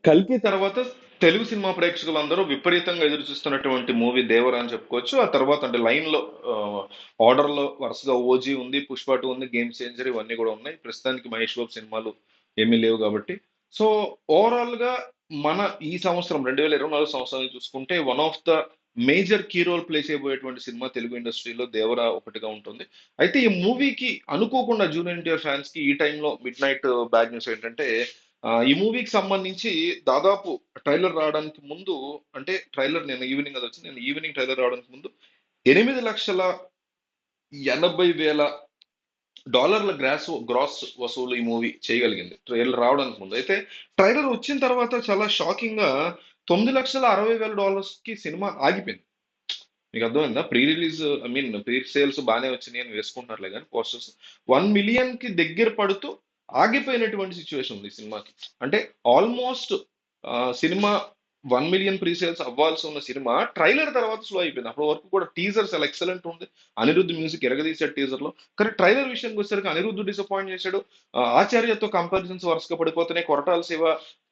కల్కి తర్వాత తెలుగు సినిమా ప్రేక్షకులందరూ విపరీతంగా ఎదురు చూస్తున్నటువంటి మూవీ దేవర అని చెప్పుకోవచ్చు. ఆ తర్వాత అంటే లైన్ లో ఆర్డర్ లో వరుసగా ఓజీ ఉంది, పుష్ప 2 ఉంది, గేమ్ చేంజర్ ఇవన్నీ కూడా ఉన్నాయి. ప్రస్తుతానికి మహేష్ బాబు సినిమాలు ఏమీ లేవు కాబట్టి. సో ఓవరాల్ గా మన ఈ సంవత్సరం 2024 సంవత్సరం చూసుకుంటే one of the major key role play చేయబోయేటువంటి సినిమా తెలుగు ఇండస్ట్రీలో దేవర ఒకటిగా ఉంటుంది. అయితే ఈ మూవీకి అనుకోకుండా జూనియర్ ఎన్టీఆర్ ఫ్యాన్స్ కి ఈ టైంలో మిడ్ నైట్ బ్యాడ్ న్యూస్ ఏంటంటే ఈ మూవీకి సంబంధించి దాదాపు ట్రైలర్ రావడానికి ముందు, అంటే ట్రైలర్ నేను ఈవినింగ్ అది వచ్చింది, నేను ఈవినింగ్ ట్రైలర్ రావడానికి ముందు 8,80,000 గ్రాస్ వసూలు ఈ మూవీ చేయగలిగింది ట్రైలర్ రావడానికి ముందు. అయితే ట్రైలర్ వచ్చిన తర్వాత చాలా షాకింగ్ గా $9,60,000 కి సినిమా ఆగిపోయింది. మీకు అర్థమైందా? Pre release I mean pre sales బాగానే వచ్చినాయి అని వేసుకుంటున్నారులే కానీ పోస్టర్స్ 1 మిలియన్ కి దగ్గర పడుతూ ఆగిపోయినటువంటి సిచ్యువేషన్ ఉంది ఈ సినిమాకి. అంటే almost cinema 1 million pre sales అవ్వాల్సి ఉన్న సినిమా ట్రైలర్ తర్వాత స్లో అయిపోయింది. అప్పటి వరకు కూడా టీజర్ చాలా ఎక్సలెంట్ ఉంది. అనిరుద్ధ్ మ్యూజిక్ ఎరగదీశాడు టీజర్ లో. కానీ ట్రైలర్ విషయానికి వచ్చేసరికి అనిరుద్ధ్ డిసప్పాయింట్ చేశాడు. ఆచార్యతో కంపారిజన్స్ వరుసగా పడిపోతున్నాయి. కొరటాల శివ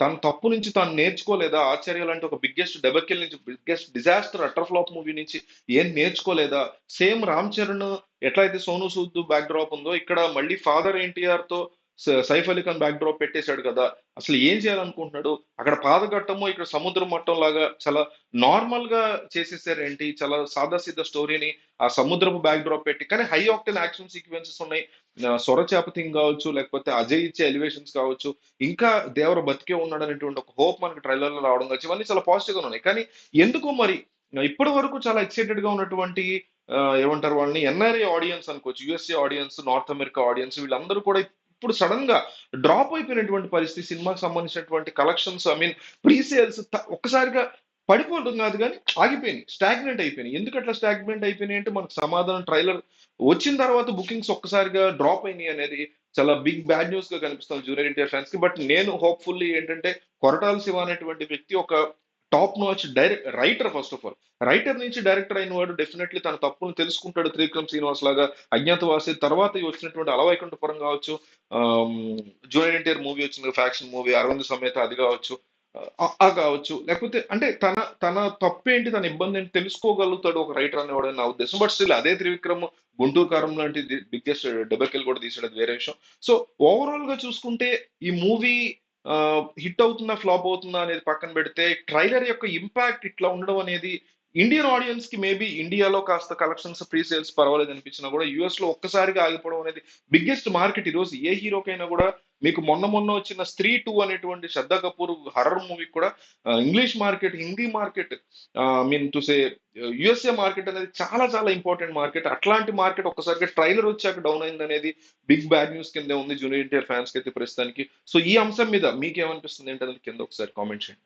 తన తప్పు నుంచి తాను నేర్చుకోలేదా? ఆచార్య లాంటి ఒక బిగ్గెస్ట్ డెబకిల్ నుంచి, biggest disaster utter flop movie నుంచి ఏం నేర్చుకోలేదా? సేమ్ రామ్ చరణ్ ఎట్లయితే సోను సూద్ బ్యాక్ డ్రాప్ ఉందో ఇక్కడ మళ్ళీ ఫాదర్ ఎన్టీఆర్ తో సైఫ్ అలీ ఖాన్ బ్యాక్ డ్రాప్ పెట్టేశాడు కదా. అసలు ఏం చేయాలనుకుంటున్నాడు? అక్కడ పాదఘట్టము, ఇక్కడ సముద్రం మట్టం లాగా చాలా నార్మల్ గా చేసేసారు ఏంటి? చాలా సాదా సీదా స్టోరీని ఆ సముద్రపు బ్యాక్ డ్రాప్ పెట్టి, కానీ హై ఆక్టెన్ యాక్షన్ సీక్వెన్సెస్ ఉన్నాయి. సొరచేప థింగ్ కావచ్చు, లేకపోతే అజయ్ ఇచ్చే ఎలివేషన్స్ కావచ్చు, ఇంకా దేవర బతికే ఉన్నాడు అనేటువంటి ఒక హోప్ మనకి ట్రైలర్ లో రావడం కావచ్చు, ఇవన్నీ చాలా పాజిటివ్ గా ఉన్నాయి. కానీ ఎందుకో మరి ఇప్పటి వరకు చాలా ఎక్సైటెడ్ గా ఉన్నటువంటి ఏమంటారు వాళ్ళని, ఎన్ఆర్ఏ ఆడియన్స్ అనుకోవచ్చు, USA audience, north America audience, వీళ్ళందరూ కూడా ఇప్పుడు సడన్ గా డ్రాప్ అయిపోయినటువంటి పరిస్థితి. సినిమాకి సంబంధించినటువంటి collections I mean pre sales ఒక్కసారిగా పడిపోవడం కాదు కానీ ఆగిపోయినాయి, స్టాగ్నెంట్ అయిపోయినాయి. ఎందుకు అట్లా స్టాగ్నెంట్ అయిపోయినాయి అంటే మనకు సమాధానం ట్రైలర్ వచ్చిన తర్వాత బుకింగ్స్ ఒక్కసారిగా డ్రాప్ అయినాయి అనేది చాలా బిగ్ బ్యాడ్ న్యూస్ గా కనిపిస్తుంది జూనియర్ ఎన్టీఆర్ ఫ్యాన్స్ కి. బట్ నేను హోప్ఫుల్లీ ఏంటంటే కొరటాల శివ అనేటువంటి వ్యక్తి ఒక top notch direct writer. First of all writer నుంచి డైరెక్టర్ అయిన వాడు డెఫినెట్లీ తన తప్పును తెలుసుకుంటాడు. త్రివిక్రమ్ శ్రీనివాస్ లాగా అజ్ఞాతవాసి తర్వాత వచ్చినటువంటి అలవైకుంఠపురం కావచ్చు, జూనియర్ ఎన్టీఆర్ మూవీ వచ్చిన ఫ్యాక్షన్ మూవీ అరవింద్ సమేత అది కావచ్చు, ఆ కావచ్చు, లేకపోతే అంటే తన తన తప్పేంటి, తన ఇబ్బంది ఏంటి తెలుసుకోగలుగుతాడు ఒక రైటర్ అనేవాడు అని నా ఉద్దేశం. బట్ స్టిల్ అదే త్రివిక్రమ్ గుంటూరు కారం లాంటి బిగ్గెస్ట్ డెబకిల్ కూడా తీసాడు, అది వేరే విషయం. సో ఓవరాల్ గా చూసుకుంటే ఈ మూవీ హిట్ అవుతుందా ఫ్లాప్ అవుతుందా అనేది పక్కన పెడితే ట్రైలర్ యొక్క ఇంపాక్ట్ ఇట్లా ఉండడం అనేది ఇండియన్ ఆడియన్స్ కి మేబీ ఇండియాలో కాస్త కలెక్షన్స్ ప్రీ సేల్స్ పర్వాలేదు అనిపించినా కూడా యుఎస్ లో ఒక్కసారిగా ఆగిపోవడం అనేది బిగ్గెస్ట్ మార్కెట్ ఈ రోజు ఏ హీరోకైనా కూడా. మీకు మొన్న వచ్చిన స్త్రీ 2 అనేటువంటి శ్రద్ధా కపూర్ హర్రర్ మూవీ కూడా English market, Hindi market, mean to say USA market అనేది చాలా చాలా ఇంపార్టెంట్ మార్కెట్. అట్లాంటి మార్కెట్ ఒక్కసారిగా ట్రైలర్ వచ్చాక డౌన్ అయింది అనేది బిగ్ బ్యాడ్ న్యూస్ కింద ఉంది జూనియర్ ఎన్టీఆర్ ఫ్యాన్స్ కి అయితే ప్రస్తుతానికి. సో ఈ అంశం మీద మీకేమనిపిస్తుంది ఏంటనేది కింద ఒకసారి కామెంట్ చేయండి.